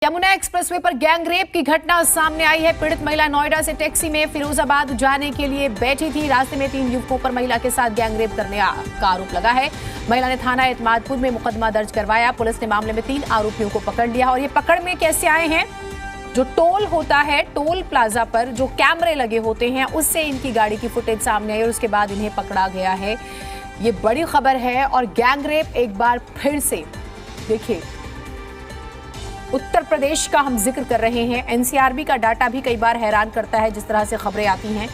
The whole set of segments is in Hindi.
यमुना एक्सप्रेसवे पर गैंगरेप की घटना सामने आई है। पीड़ित महिला नोएडा से टैक्सी में फिरोजाबाद जाने के लिए बैठी थी। रास्ते में 3 युवकों पर महिला के साथ गैंगरेप करने का आरोप लगा है। महिला ने थाना एतमादपुर में मुकदमा दर्ज करवाया। पुलिस ने मामले में 3 आरोपियों को पकड़ लिया। और ये पकड़ में कैसे आए हैं? जो टोल होता है, टोल प्लाजा पर जो कैमरे लगे होते हैं, उससे इनकी गाड़ी की फुटेज सामने आई और उसके बाद इन्हें पकड़ा गया है। ये बड़ी खबर है। और गैंगरेप एक बार फिर से देखिए, उत्तर प्रदेश का हम जिक्र कर रहे हैं। एनसीआरबी का डाटा भी कई बार हैरान करता है जिस तरह से खबरें आती हैं।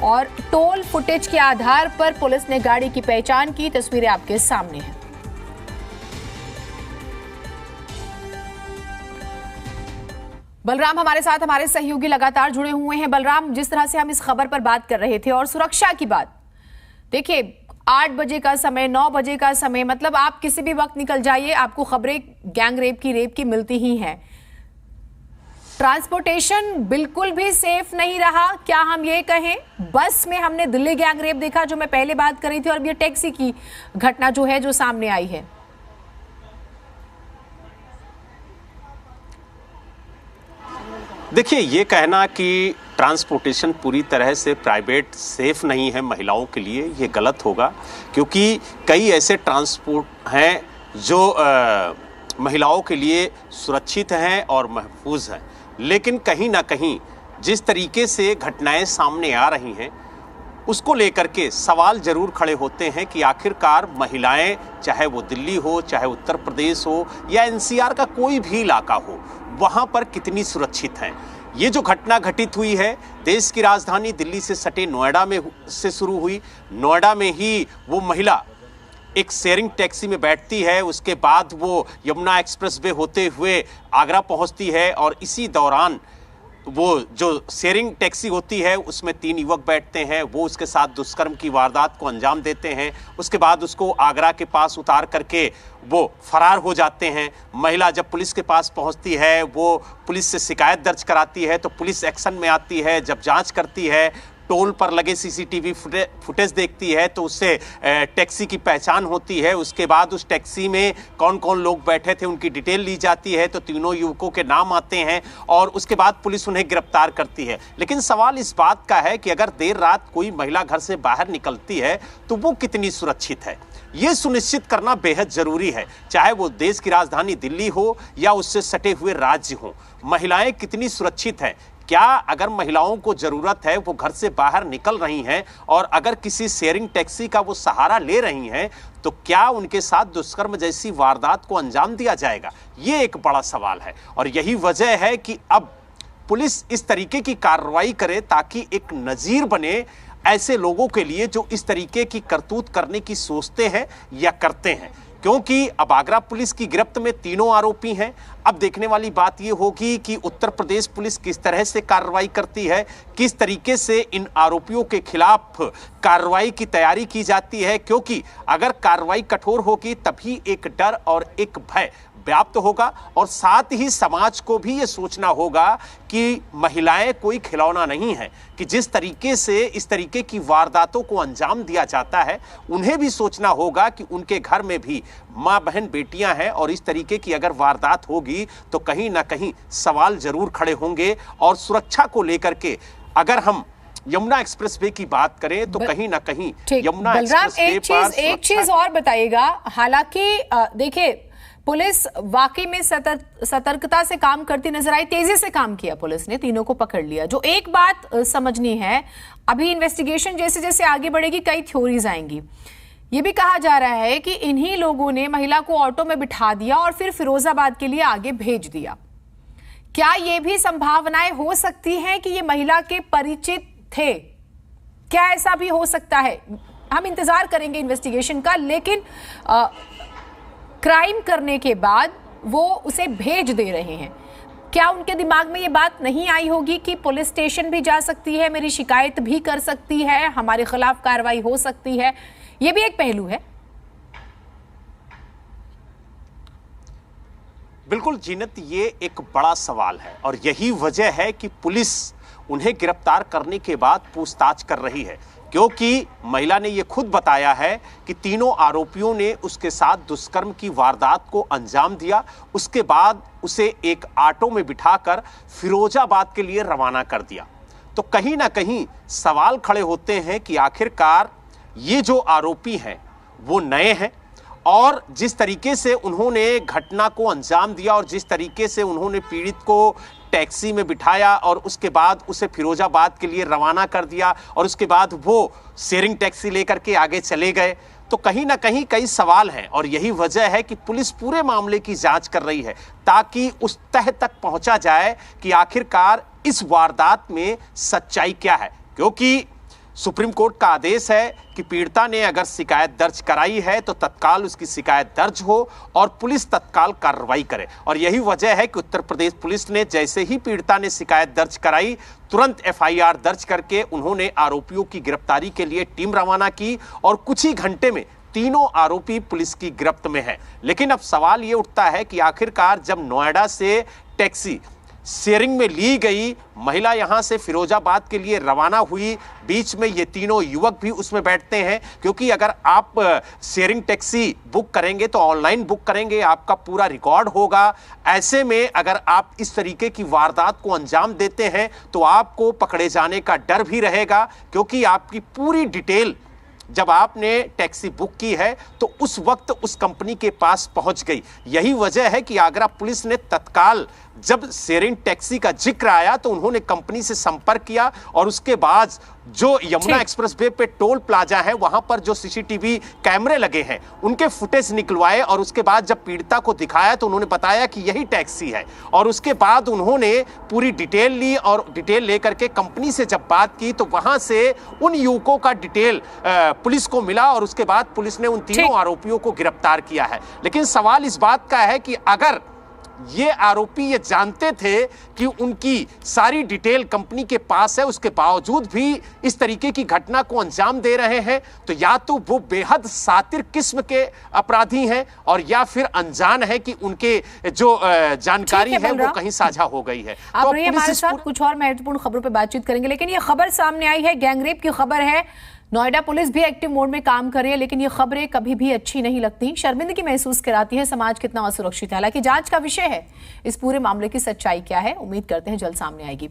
और टोल फुटेज के आधार पर पुलिस ने गाड़ी की पहचान की। तस्वीरें आपके सामने हैं। बलराम हमारे साथ, हमारे सहयोगी लगातार जुड़े हुए हैं। बलराम, जिस तरह से हम इस खबर पर बात कर रहे थे और सुरक्षा की बात, देखिए 8 बजे का समय, 9 बजे का समय, मतलब आप किसी भी वक्त निकल जाइए, आपको खबरें गैंगरेप की, रेप की मिलती ही हैं। ट्रांसपोर्टेशन बिल्कुल भी सेफ नहीं रहा, क्या हम ये कहें? बस में हमने दिल्ली गैंगरेप देखा जो मैं पहले बात कर रही थी, और ये टैक्सी की घटना जो है, जो सामने आई है। देखिए, ये कहना कि ट्रांसपोर्टेशन पूरी तरह से प्राइवेट सेफ नहीं है महिलाओं के लिए, ये गलत होगा। क्योंकि कई ऐसे ट्रांसपोर्ट हैं जो महिलाओं के लिए सुरक्षित हैं और महफूज हैं। लेकिन कहीं ना कहीं जिस तरीके से घटनाएं सामने आ रही हैं, उसको लेकर के सवाल जरूर खड़े होते हैं कि आखिरकार महिलाएं, चाहे वो दिल्ली हो, चाहे उत्तर प्रदेश हो, या एनसीआर का कोई भी इलाका हो, वहां पर कितनी सुरक्षित हैं। ये जो घटना घटित हुई है, देश की राजधानी दिल्ली से सटे नोएडा में से शुरू हुई। नोएडा में ही वो महिला एक शेयरिंग टैक्सी में बैठती है, उसके बाद वो यमुना एक्सप्रेसवे होते हुए आगरा पहुंचती है। और इसी दौरान वो जो शेयरिंग टैक्सी होती है, उसमें 3 युवक बैठते हैं। वो उसके साथ दुष्कर्म की वारदात को अंजाम देते हैं। उसके बाद उसको आगरा के पास उतार करके वो फरार हो जाते हैं। महिला जब पुलिस के पास पहुंचती है, वो पुलिस से शिकायत दर्ज कराती है, तो पुलिस एक्शन में आती है। जब जांच करती है, टोल पर लगे सीसीटीवी फुटेज देखती है, तो उससे टैक्सी की पहचान होती है। उसके बाद उस टैक्सी में कौन कौन लोग बैठे थे उनकी डिटेल ली जाती है, तो तीनों युवकों के नाम आते हैं और उसके बाद पुलिस उन्हें गिरफ्तार करती है। लेकिन सवाल इस बात का है कि अगर देर रात कोई महिला घर से बाहर निकलती है तो वो कितनी सुरक्षित है, ये सुनिश्चित करना बेहद जरूरी है। चाहे वो देश की राजधानी दिल्ली हो या उससे सटे हुए राज्य हो, महिलाएं कितनी सुरक्षित हैं। क्या अगर महिलाओं को जरूरत है, वो घर से बाहर निकल रही हैं और अगर किसी शेयरिंग टैक्सी का वो सहारा ले रही हैं, तो क्या उनके साथ दुष्कर्म जैसी वारदात को अंजाम दिया जाएगा? ये एक बड़ा सवाल है। और यही वजह है कि अब पुलिस इस तरीके की कार्रवाई करे ताकि एक नजीर बने ऐसे लोगों के लिए जो इस तरीके की करतूत करने की सोचते हैं या करते हैं। क्योंकि अब आगरा पुलिस की गिरफ्त में 3 आरोपी हैं। अब देखने वाली बात यह होगी कि उत्तर प्रदेश पुलिस किस तरह से कार्रवाई करती है, किस तरीके से इन आरोपियों के खिलाफ कार्रवाई की तैयारी की जाती है। क्योंकि अगर कार्रवाई कठोर होगी तभी एक डर और एक भय व्याप्त होगा, और साथ ही समाज को भी ये सोचना होगा कि महिलाएं कोई खिलौना नहीं है, कि जिस तरीके से इस तरीके की वारदातों को अंजाम दिया जाता है, उन्हें भी सोचना होगा कि उनके घर में भी माँ बहन बेटियां हैं, और इस तरीके की अगर वारदात होगी तो कहीं ना कहीं सवाल जरूर खड़े होंगे। और सुरक्षा को लेकर के अगर हम यमुना एक्सप्रेसवे की बात करें तो कहीं ना कहीं यमुना एक्सप्रेसवे पर एक चीज और बताइएगा। हालांकि देखिए, पुलिस वाकई में सतर्कता से काम करती नजर आई, तेजी से काम किया पुलिस ने, तीनों को पकड़ लिया। जो एक बात समझनी है, अभी इन्वेस्टिगेशन जैसे जैसे आगे बढ़ेगी, कई थ्योरीज आएंगी। ये भी कहा जा रहा है कि इन्हीं लोगों ने महिला को ऑटो में बिठा दिया और फिर फिरोजाबाद के लिए आगे भेज दिया। क्या ये भी संभावनाएं हो सकती हैं कि ये महिला के परिचित थे? क्या ऐसा भी हो सकता है? हम इंतजार करेंगे इन्वेस्टिगेशन का। लेकिन क्राइम करने के बाद वो उसे भेज दे रहे हैं। क्या उनके दिमाग में ये बात नहीं आई होगी कि पुलिस स्टेशन भी जा सकती है, मेरी शिकायत भी कर सकती है, हमारे खिलाफ कार्रवाई हो सकती है? ये भी एक पहलू है। बिल्कुल जीनत, ये एक बड़ा सवाल है और यही वजह है कि पुलिस उन्हें गिरफ्तार करने के बाद पूछताछ कर रही है। क्योंकि महिला ने ये खुद बताया है कि तीनों आरोपियों ने उसके साथ दुष्कर्म की वारदात को अंजाम दिया, उसके बाद उसे एक ऑटो में बिठाकर फिरोजाबाद के लिए रवाना कर दिया। तो कहीं ना कहीं सवाल खड़े होते हैं कि आखिरकार ये जो आरोपी हैं वो नए हैं, और जिस तरीके से उन्होंने घटना को अंजाम दिया और जिस तरीके से उन्होंने पीड़ित को टैक्सी में बिठाया और उसके बाद उसे फिरोजाबाद के लिए रवाना कर दिया और उसके बाद वो शेयरिंग टैक्सी लेकर के आगे चले गए, तो कहीं ना कहीं कई सवाल हैं। और यही वजह है कि पुलिस पूरे मामले की जांच कर रही है ताकि उस तह तक पहुंचा जाए कि आखिरकार इस वारदात में सच्चाई क्या है। क्योंकि सुप्रीम कोर्ट का आदेश है कि पीड़िता ने अगर शिकायत दर्ज कराई है तो तत्काल उसकी शिकायत दर्ज हो और पुलिस तत्काल कार्रवाई करे। और यही वजह है कि उत्तर प्रदेश पुलिस ने जैसे ही पीड़िता ने शिकायत दर्ज कराई, तुरंत एफआईआर दर्ज करके उन्होंने आरोपियों की गिरफ्तारी के लिए टीम रवाना की और कुछ ही घंटे में तीनों आरोपी पुलिस की गिरफ्त में हैं। लेकिन अब सवाल ये उठता है कि आखिरकार जब नोएडा से टैक्सी शेयरिंग में ली गई, महिला यहां से फिरोजाबाद के लिए रवाना हुई, बीच में ये तीनों युवक भी उसमें बैठते हैं, क्योंकि अगर आप शेयरिंग टैक्सी बुक करेंगे तो ऑनलाइन बुक करेंगे, आपका पूरा रिकॉर्ड होगा। ऐसे में अगर आप इस तरीके की वारदात को अंजाम देते हैं तो आपको पकड़े जाने का डर भी रहेगा, क्योंकि आपकी पूरी डिटेल जब आपने टैक्सी बुक की है तो उस वक्त उस कंपनी के पास पहुंच गई। यही वजह है कि आगरा पुलिस ने तत्काल जब शेयरिंग टैक्सी का जिक्र आया तो उन्होंने कंपनी से संपर्क किया और उसके बाद जो यमुना एक्सप्रेस वे पे टोल प्लाजा है वहां पर जो सीसीटीवी कैमरे लगे हैं उनके फुटेज निकलवाए और उसके बाद जब पीड़िता को दिखाया तो उन्होंने बताया कि यही टैक्सी है। और उसके बाद उन्होंने पूरी डिटेल ली और डिटेल लेकर के कंपनी से जब बात की तो वहां से उन युवकों का डिटेल पुलिस को मिला और उसके बाद पुलिस ने उन तीनों आरोपियों को गिरफ्तार किया है। लेकिन सवाल इस बात का है कि अगर ये आरोपी ये जानते थे कि उनकी सारी डिटेल कंपनी के पास है, उसके बावजूद भी इस तरीके की घटना को अंजाम दे रहे हैं, तो या तो वो बेहद सातिर किस्म के अपराधी हैं और या फिर अनजान है कि उनके जो जानकारी है वो कहीं साझा हो गई है। आप तो हमारे साथ कुछ और महत्वपूर्ण खबरों पर बातचीत करेंगे, लेकिन ये खबर सामने आई है, गैंगरेप की खबर है। नोएडा पुलिस भी एक्टिव मोड में काम कर रही है, लेकिन ये खबरें कभी भी अच्छी नहीं लगती, शर्मिंदगी महसूस कराती है, समाज कितना असुरक्षित है। हालांकि जांच का विषय है इस पूरे मामले की सच्चाई क्या है, उम्मीद करते हैं जल्द सामने आएगी।